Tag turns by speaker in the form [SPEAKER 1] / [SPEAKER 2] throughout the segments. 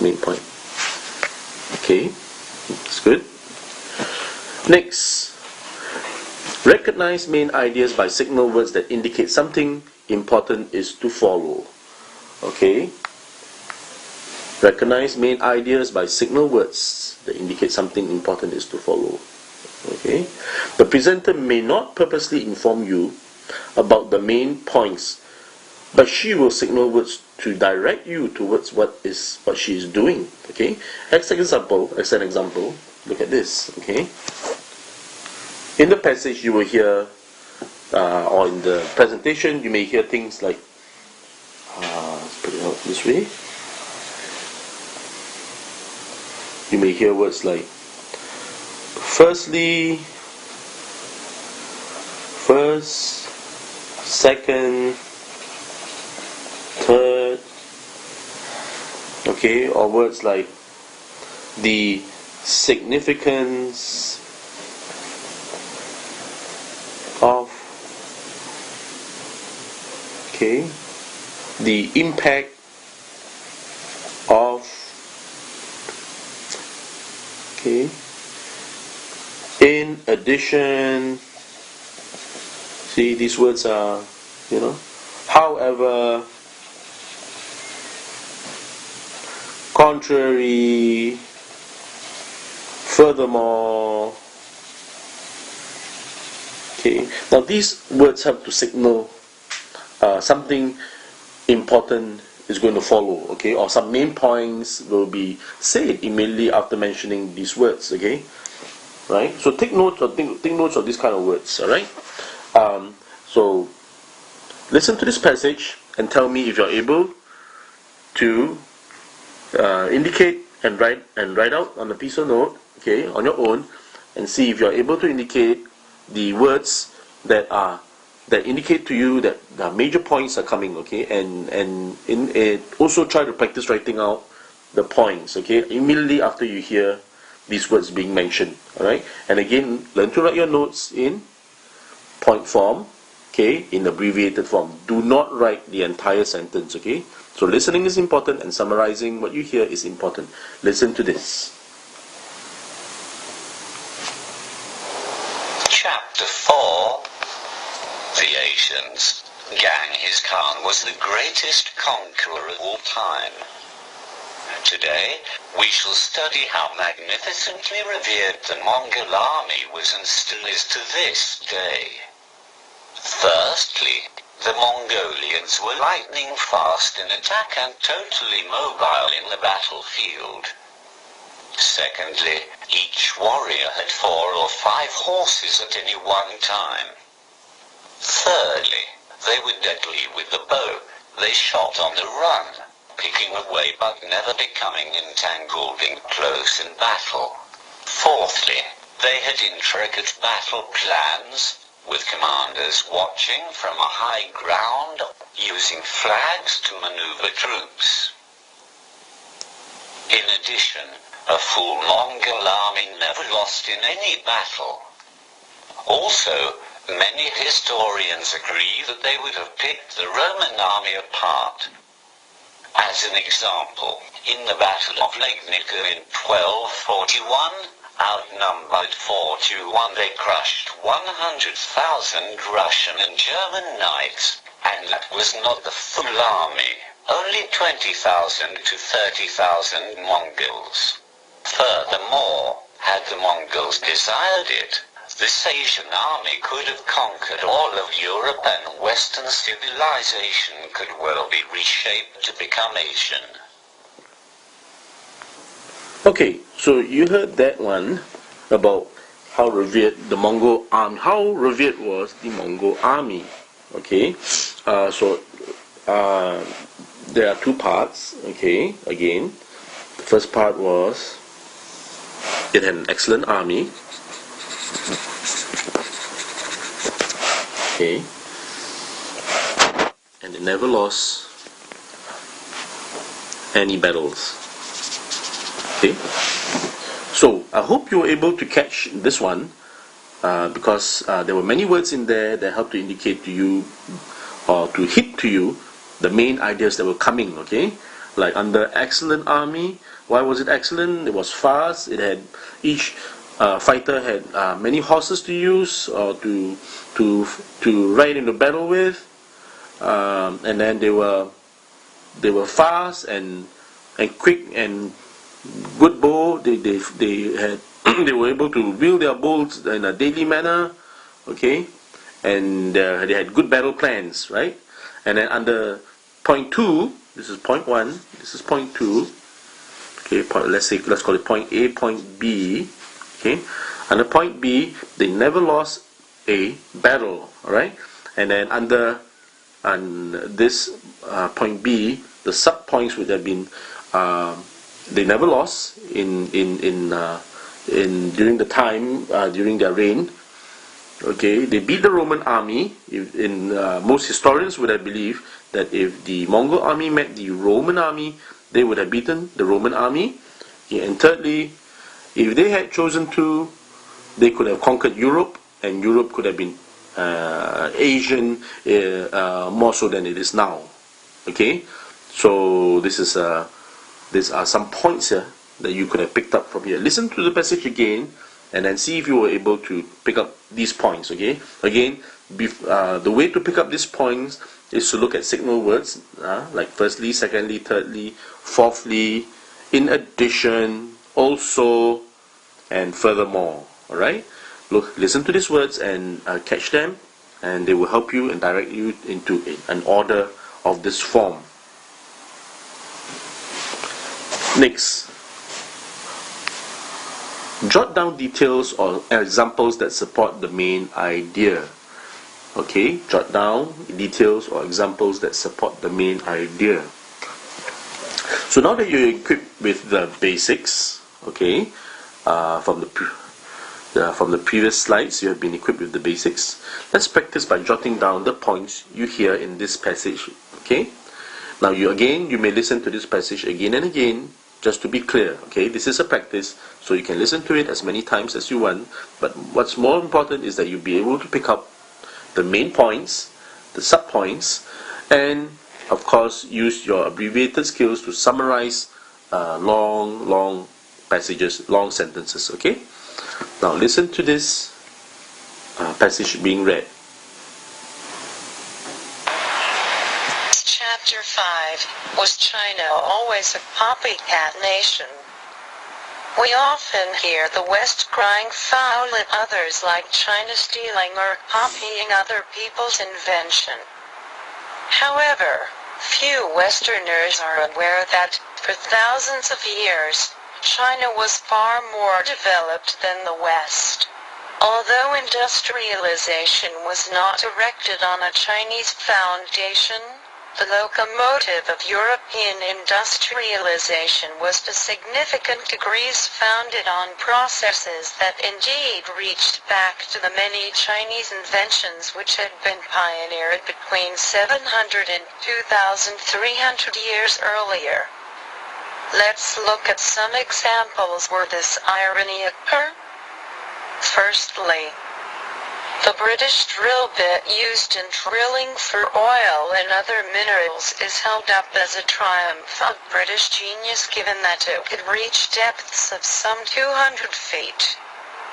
[SPEAKER 1] main point. Okay, that's good. Next, recognize main ideas by signal words that indicate something important is to follow. Okay, recognize main ideas by signal words that indicate something important is to follow. Okay, the presenter may not purposely inform you about the main points, but she will signal words to direct you towards what she is doing. Okay, as an example, look at this. Okay, in the passage you will hear, or in the presentation you may hear things like, let's put it out this way. You may hear words like firstly, first, second, third, okay, or words like the significance of, okay, the impact of, okay, in addition. See, these words are, however, contrary, furthermore. Okay, now these words have to signal something important is going to follow, okay, or some main points will be said immediately after mentioning these words, okay, right? So take notes of these kind of words, all right? So listen to this passage and tell me if you're able to indicate and write out on a piece of note, okay, on your own, and see if you're able to indicate the words that indicate to you that the major points are coming, okay, and in it also try to practice writing out the points, okay, immediately after you hear these words being mentioned, all right? And again, learn to write your notes in point form, okay, in abbreviated form. Do not write the entire sentence, okay? So listening is important and summarizing what you hear is important. Listen to this.
[SPEAKER 2] Chapter 4. The Asians. Genghis Khan was the greatest conqueror of all time. Today, we shall study how magnificently revered the Mongol army was and still is to this day. Firstly, the Mongolians were lightning fast in attack and totally mobile in the battlefield. Secondly, each warrior had 4 or 5 horses at any one time. Thirdly, they were deadly with the bow. They shot on the run, picking away but never becoming entangled in close in battle. Fourthly, they had intricate battle plans, with commanders watching from a high ground, using flags to maneuver troops. In addition, a full Mongol army never lost in any battle. Also, many historians agree that they would have picked the Roman army apart. As an example, in the Battle of Legnica in 1241, outnumbered 4-1, they crushed 100,000 Russian and German knights, and that was not the full army, only 20,000 to 30,000 Mongols. Furthermore, had the Mongols desired it, this Asian army could have conquered all of Europe, and Western civilization could well be reshaped to become Asian.
[SPEAKER 1] Okay, so you heard that one about how revered the Mongol army, how revered was the Mongol army. Okay, so there are 2 parts. Okay, again, the first part was it had an excellent army. Okay, and it never lost any battles. Okay, so I hope you were able to catch this one because there were many words in there that helped to indicate to you or to hit to you the main ideas that were coming. Okay, Like under excellent army, why was it excellent? It was fast. It had each fighter had many horses to use or to ride into battle with, and then they were fast and quick and good bow. They had they were able to wield their bows in a daily manner, okay, and they had good battle plans, right? And then under point 2, this is point 1, this is point 2, okay, let's call it point A, point B, okay. Under point B, they never lost a battle, alright. And then under this point B, the sub points would have been they never lost in during the time during their reign. Okay, they beat the Roman army. Most historians would have believed that if the Mongol army met the Roman army, they would have beaten the Roman army. Okay, and thirdly, if they had chosen to, they could have conquered Europe, and Europe could have been Asian more so than it is now. Okay, so these are some points here that you could have picked up from here. Listen to the passage again, and then see if you were able to pick up these points. Okay, again, the way to pick up these points is to look at signal words, like firstly, secondly, thirdly, fourthly, in addition, also, and furthermore. All right, listen to these words and catch them, and they will help you and direct you into an order of this form. Next, jot down details or examples that support the main idea. Okay, jot down details or examples that support the main idea. So now that you're equipped with the basics, okay, from the previous slides, you have been equipped with the basics. Let's practice by jotting down the points you hear in this passage. Okay, now you may listen to this passage again and again, just to be clear. Okay, this is a practice, so you can listen to it as many times as you want, but what's more important is that you'll be able to pick up the main points, the sub points, and of course use your abbreviated skills to summarize long passages, long sentences. Okay, now listen to this passage being read.
[SPEAKER 3] Chapter 5. Was China always a copycat nation? We often hear the West crying foul at others, like China stealing or copying other people's invention. However, few Westerners are aware that, for thousands of years, China was far more developed than the West. Although industrialization was not erected on a Chinese foundation, the locomotive of European industrialization was to significant degrees founded on processes that indeed reached back to the many Chinese inventions which had been pioneered between 700 and 2,300 years earlier. Let's look at some examples where this irony occurs. Firstly, the British drill bit used in drilling for oil and other minerals is held up as a triumph of British genius, given that it could reach depths of some 200 feet.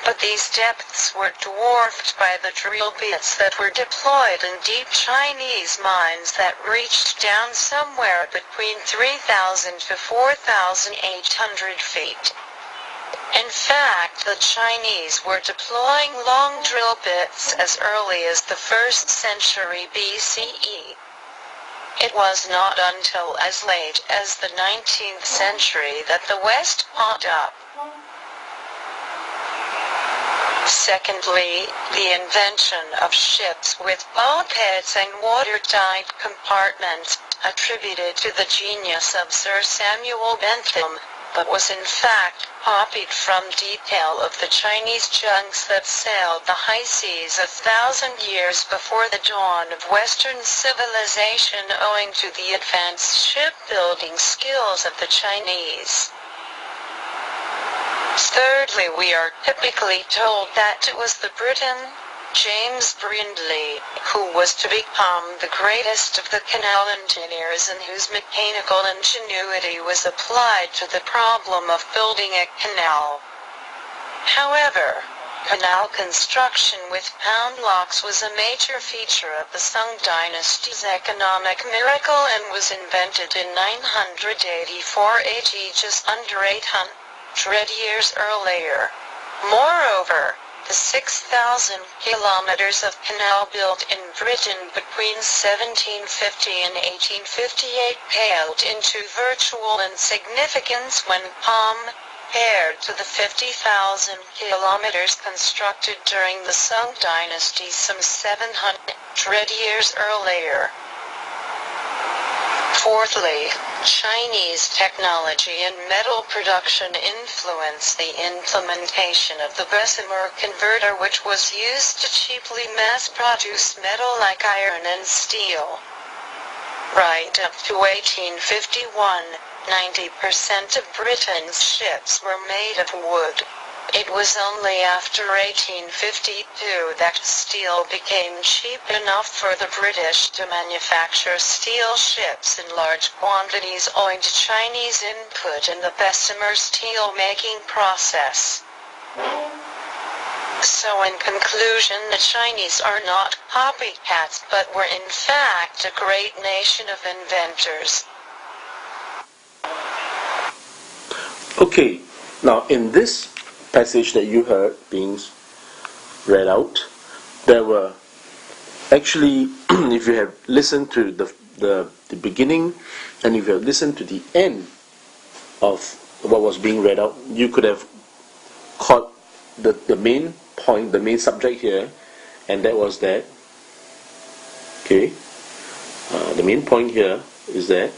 [SPEAKER 3] But these depths were dwarfed by the drill bits that were deployed in deep Chinese mines that reached down somewhere between 3,000 to 4,800 feet. In fact, the Chinese were deploying long drill bits as early as the 1st century BCE. It was not until as late as the 19th century that the West caught up. Secondly, the invention of ships with bulkheads and watertight compartments, attributed to the genius of Sir Samuel Bentham, but was in fact copied from detail of the Chinese junks that sailed the high seas 1,000 years before the dawn of Western civilization, owing to the advanced shipbuilding skills of the Chinese. Thirdly, we are typically told that it was the Briton, James Brindley, who was to become the greatest of the canal engineers and whose mechanical ingenuity was applied to the problem of building a canal. However, canal construction with pound locks was a major feature of the Sung dynasty's economic miracle and was invented in 984 AD, just under 800 years earlier. Moreover, the 6,000 kilometers of canal built in Britain between 1750 and 1858 paled into virtual insignificance when compared to the 50,000 kilometers constructed during the Sung dynasty some 700 years earlier. Fourthly, Chinese technology and metal production influenced the implementation of the Bessemer converter, which was used to cheaply mass-produce metal like iron and steel. Right up to 1851, 90% of Britain's ships were made of wood. It was only after 1852 that steel became cheap enough for the British to manufacture steel ships in large quantities owing to Chinese input in the Bessemer steel-making process. So in conclusion, the Chinese are not copycats but were in fact a great nation of inventors.
[SPEAKER 1] Okay, now in this passage that you heard being read out, there were actually, if you have listened to the beginning and if you have listened to the end of what was being read out, you could have caught the main point, the main subject here, and that was that, okay, the main point here is that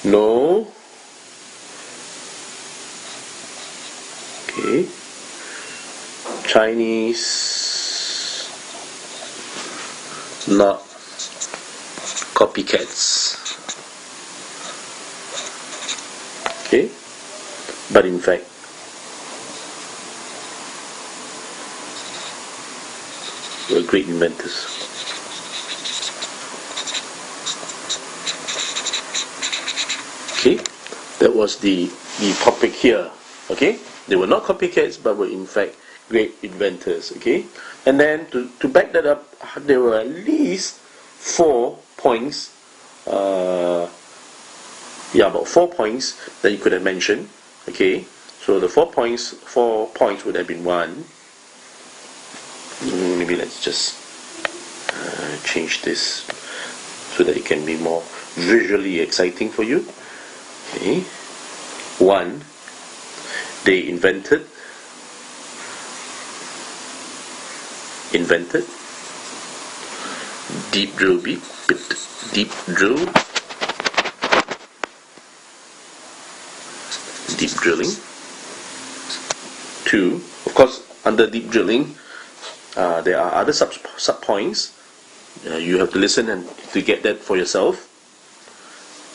[SPEAKER 1] no, okay, Chinese not copycats, okay, but in fact were great inventors. Okay, that was the topic here. Okay, they were not copycats but were in fact great inventors. Okay, and then to back that up, there were at least 4 points, about 4 points that you could have mentioned. Okay, so the 4 points would have been one. Maybe let's just change this so that it can be more visually exciting for you. Okay, 1, they invented deep drilling. 2, of course, under deep drilling, there are other sub points. You have to listen and to get that for yourself.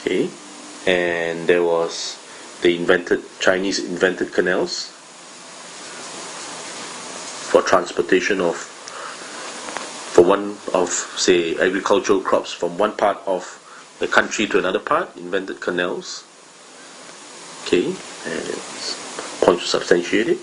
[SPEAKER 1] Okay, and there was Chinese invented canals for transportation for one of, say, agricultural crops from one part of the country to another part. Invented canals. Okay, and points to substantiate it.